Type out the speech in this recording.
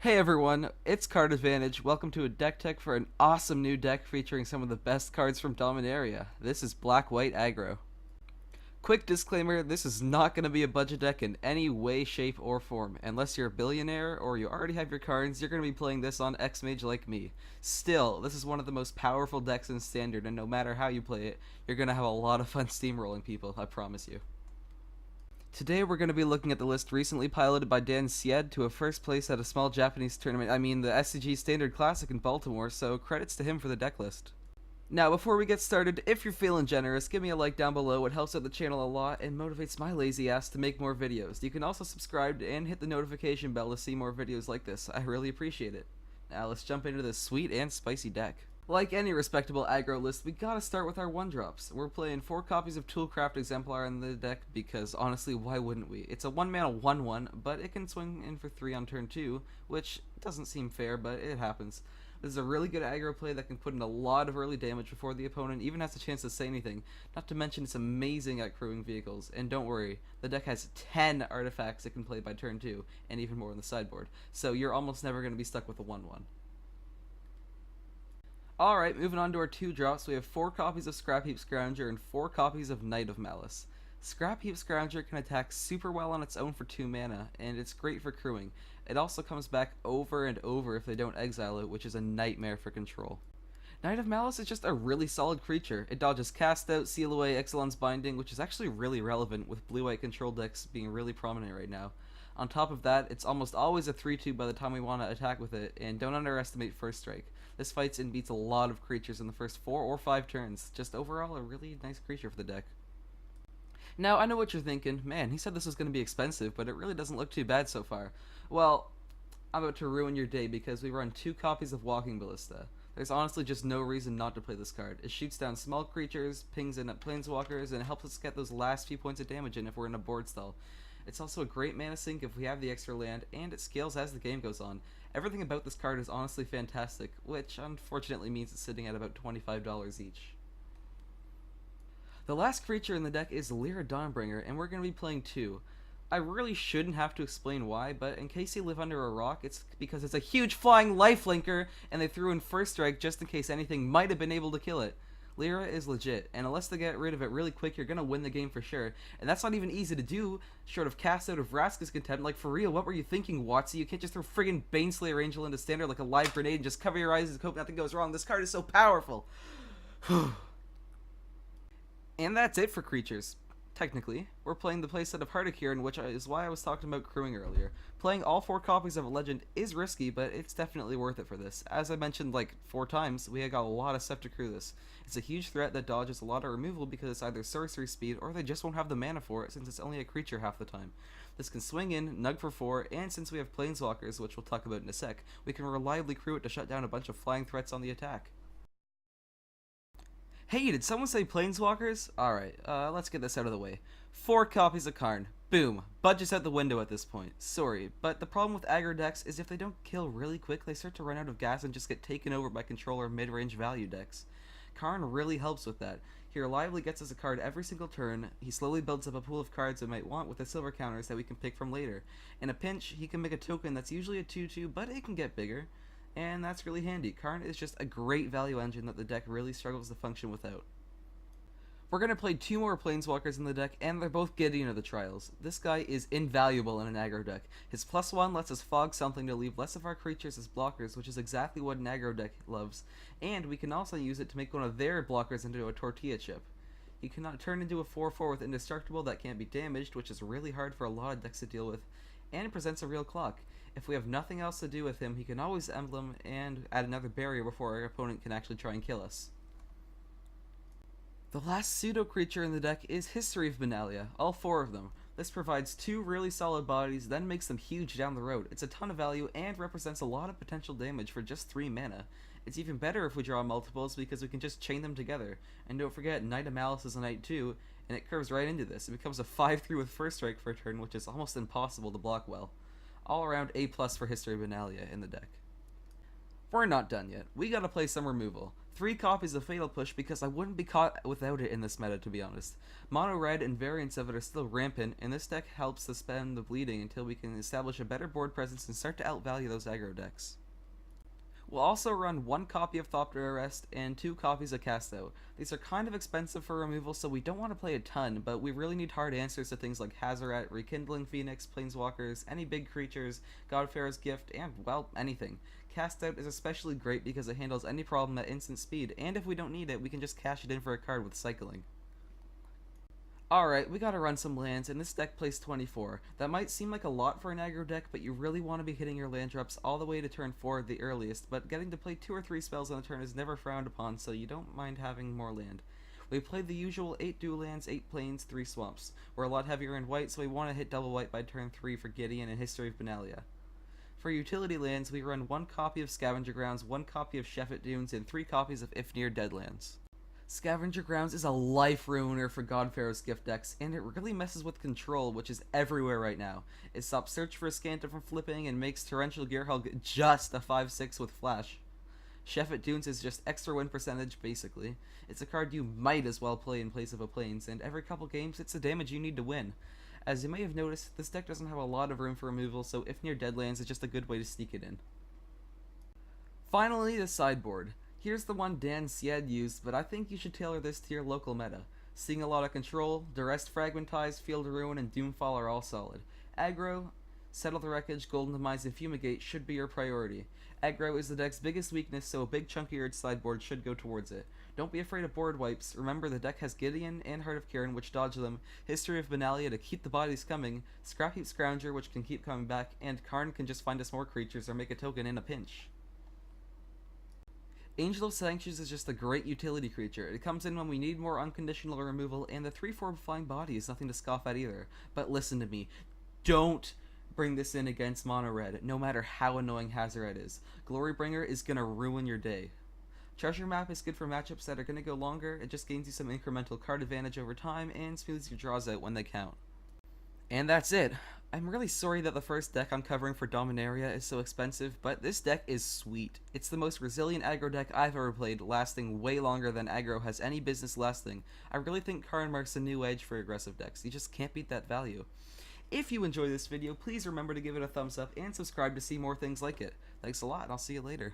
Hey everyone, it's Card Advantage. Welcome to a deck tech for an awesome new deck featuring some of the best cards from Dominaria. This is Black-White Aggro. Quick disclaimer, this is not going to be a budget deck in any way, shape, or form. Unless you're a billionaire or you already have your cards, you're going to be playing this on X-Mage like me. Still, this is one of the most powerful decks in Standard, and no matter how you play it, you're going to have a lot of fun steamrolling people, I promise you. Today we're going to be looking at the list recently piloted by Dan Sied to a first place at a small Japanese tournament, the SCG Standard Classic in Baltimore, so credits to him for the deck list. Now, before we get started, if you're feeling generous, give me a like down below. It helps out the channel a lot and motivates my lazy ass to make more videos. You can also subscribe and hit the notification bell to see more videos like this. I really appreciate it. Now let's jump into this sweet and spicy deck. Like any respectable aggro list, we gotta start with our 1-drops. We're playing 4 copies of Toolcraft Exemplar in the deck because, honestly, why wouldn't we? It's a 1-mana 1/1, but it can swing in for 3 on turn 2, which doesn't seem fair, but it happens. This is a really good aggro play that can put in a lot of early damage before the opponent even has a chance to say anything, not to mention it's amazing at crewing vehicles. And don't worry, the deck has 10 artifacts it can play by turn 2, and even more on the sideboard, so you're almost never going to be stuck with a 1/1. Alright, moving on to our 2-drops, we have 4 copies of Scrapheap Scrounger and 4 copies of Knight of Malice. Scrapheap Scrounger can attack super well on its own for 2 mana, and it's great for crewing. It also comes back over and over if they don't exile it, which is a nightmare for control. Knight of Malice is just a really solid creature. It dodges Cast Out, Seal Away, Exilon's Binding, which is actually really relevant with blue-white control decks being really prominent right now. On top of that, it's almost always a 3/2 by the time we want to attack with it, and don't underestimate First Strike. This fights and beats a lot of creatures in the first 4 or 5 turns. Just overall a really nice creature for the deck. Now, I know what you're thinking. Man, he said this was going to be expensive, but it really doesn't look too bad so far. Well, I'm about to ruin your day because we run 2 copies of Walking Ballista. There's honestly just no reason not to play this card. It shoots down small creatures, pings in at planeswalkers, and helps us get those last few points of damage in if we're in a board stall. It's also a great mana sink if we have the extra land, and it scales as the game goes on. Everything about this card is honestly fantastic, which unfortunately means it's sitting at about $25 each. The last creature in the deck is Lyra Dawnbringer, and we're going to be playing 2. I really shouldn't have to explain why, but in case you live under a rock, it's because it's a huge flying lifelinker, and they threw in First Strike just in case anything might have been able to kill it. Lyra is legit, and unless they get rid of it really quick, you're gonna win the game for sure. And that's not even easy to do, short of Cast Out of Vraska's Contempt. Like, for real, what were you thinking, Watsy? You can't just throw friggin' Baneslayer Angel into Standard like a live grenade and just cover your eyes and hope nothing goes wrong. This card is so powerful. And that's it for creatures. Technically, we're playing the playset of Heartacheron, which is why I was talking about crewing earlier. Playing all 4 copies of a legend is risky, but it's definitely worth it for this. As I mentioned like 4 times, we got a lot of stuff to crew this. It's a huge threat that dodges a lot of removal because it's either sorcery speed or they just won't have the mana for it since it's only a creature half the time. This can swing in, nug for 4, and since we have planeswalkers, which we'll talk about in a sec, we can reliably crew it to shut down a bunch of flying threats on the attack. Hey, did someone say planeswalkers? Alright, let's get this out of the way. 4 copies of Karn. Boom. Budget's out the window at this point. Sorry, but the problem with aggro decks is if they don't kill really quick, they start to run out of gas and just get taken over by controller mid-range value decks. Karn really helps with that. He reliably gets us a card every single turn. He slowly builds up a pool of cards we might want with the silver counters that we can pick from later. In a pinch, he can make a token that's usually a 2/2, but it can get bigger. And that's really handy. Karn is just a great value engine that the deck really struggles to function without. We're going to play 2 more Planeswalkers in the deck, and they're both Gideon of the Trials. This guy is invaluable in an aggro deck. His +1 lets us fog something to leave less of our creatures as blockers, which is exactly what an aggro deck loves. And we can also use it to make one of their blockers into a tortilla chip. He cannot turn into a 4/4 with Indestructible that can't be damaged, which is really hard for a lot of decks to deal with, and it presents a real clock. If we have nothing else to do with him, he can always emblem and add another barrier before our opponent can actually try and kill us. The last pseudo creature in the deck is History of Benalia, all 4 of them. This provides 2 really solid bodies, then makes them huge down the road. It's a ton of value and represents a lot of potential damage for just 3 mana. It's even better if we draw multiples because we can just chain them together. And don't forget, Knight of Malice is a Knight too, and it curves right into this. It becomes a 5/3 with First Strike for a turn, which is almost impossible to block well. All around A+ for History of Benalia in the deck. We're not done yet. We gotta play some removal. 3 copies of Fatal Push because I wouldn't be caught without it in this meta, to be honest. Mono Red and variants of it are still rampant, and this deck helps suspend the bleeding until we can establish a better board presence and start to outvalue those aggro decks. We'll also run 1 copy of Thopter Arrest and 2 copies of Cast Out. These are kind of expensive for removal, so we don't want to play a ton, but we really need hard answers to things like Hazoret, Rekindling Phoenix, Planeswalkers, any big creatures, Godfarer's Gift, and, well, anything. Cast Out is especially great because it handles any problem at instant speed, and if we don't need it, we can just cash it in for a card with Cycling. Alright, we gotta run some lands, and this deck plays 24. That might seem like a lot for an aggro deck, but you really want to be hitting your land drops all the way to turn 4 at the earliest, but getting to play 2 or 3 spells on a turn is never frowned upon, so you don't mind having more land. We played the usual 8 dual lands, 8 plains, 3 swamps. We're a lot heavier in white, so we want to hit double white by turn 3 for Gideon and History of Benalia. For utility lands, we run 1 copy of Scavenger Grounds, 1 copy of Sheffet Dunes, and 3 copies of If Near Deadlands. Scavenger Grounds is a life ruiner for Godfarer's Gift decks, and it really messes with control, which is everywhere right now. It stops Search for a Scanta from flipping and makes Torrential Gearhulk just a 5/6 with Flash. Sheffet Dunes is just extra win percentage, basically. It's a card you might as well play in place of a Plains, and every couple games it's the damage you need to win. As you may have noticed, this deck doesn't have a lot of room for removal, so If Near Deadlands is just a good way to sneak it in. Finally, the sideboard. Here's the one Dan Sied used, but I think you should tailor this to your local meta. Seeing a lot of control, Duress Fragmentize, Field Ruin, and Doomfall are all solid. Aggro, Settle the Wreckage, Golden Demise, and Fumigate should be your priority. Aggro is the deck's biggest weakness, so a big chunk of your sideboard should go towards it. Don't be afraid of board wipes. Remember, the deck has Gideon and Heart of Kiran, which dodge them, History of Benalia to keep the bodies coming, Scrap Heap Scrounger, which can keep coming back, and Karn can just find us more creatures or make a token in a pinch. Angel of Sanctuaries is just a great utility creature. It comes in when we need more unconditional removal, and the 3/4 Flying Body is nothing to scoff at either. But listen to me. Don't bring this in against Mono Red, no matter how annoying Hazoret is. Glorybringer is gonna ruin your day. Treasure Map is good for matchups that are gonna go longer. It just gains you some incremental card advantage over time, and smooths your draws out when they count. And that's it. I'm really sorry that the first deck I'm covering for Dominaria is so expensive, but this deck is sweet. It's the most resilient aggro deck I've ever played, lasting way longer than aggro has any business lasting. I really think Karn marks a new edge for aggressive decks. You just can't beat that value. If you enjoyed this video, please remember to give it a thumbs up and subscribe to see more things like it. Thanks a lot, and I'll see you later.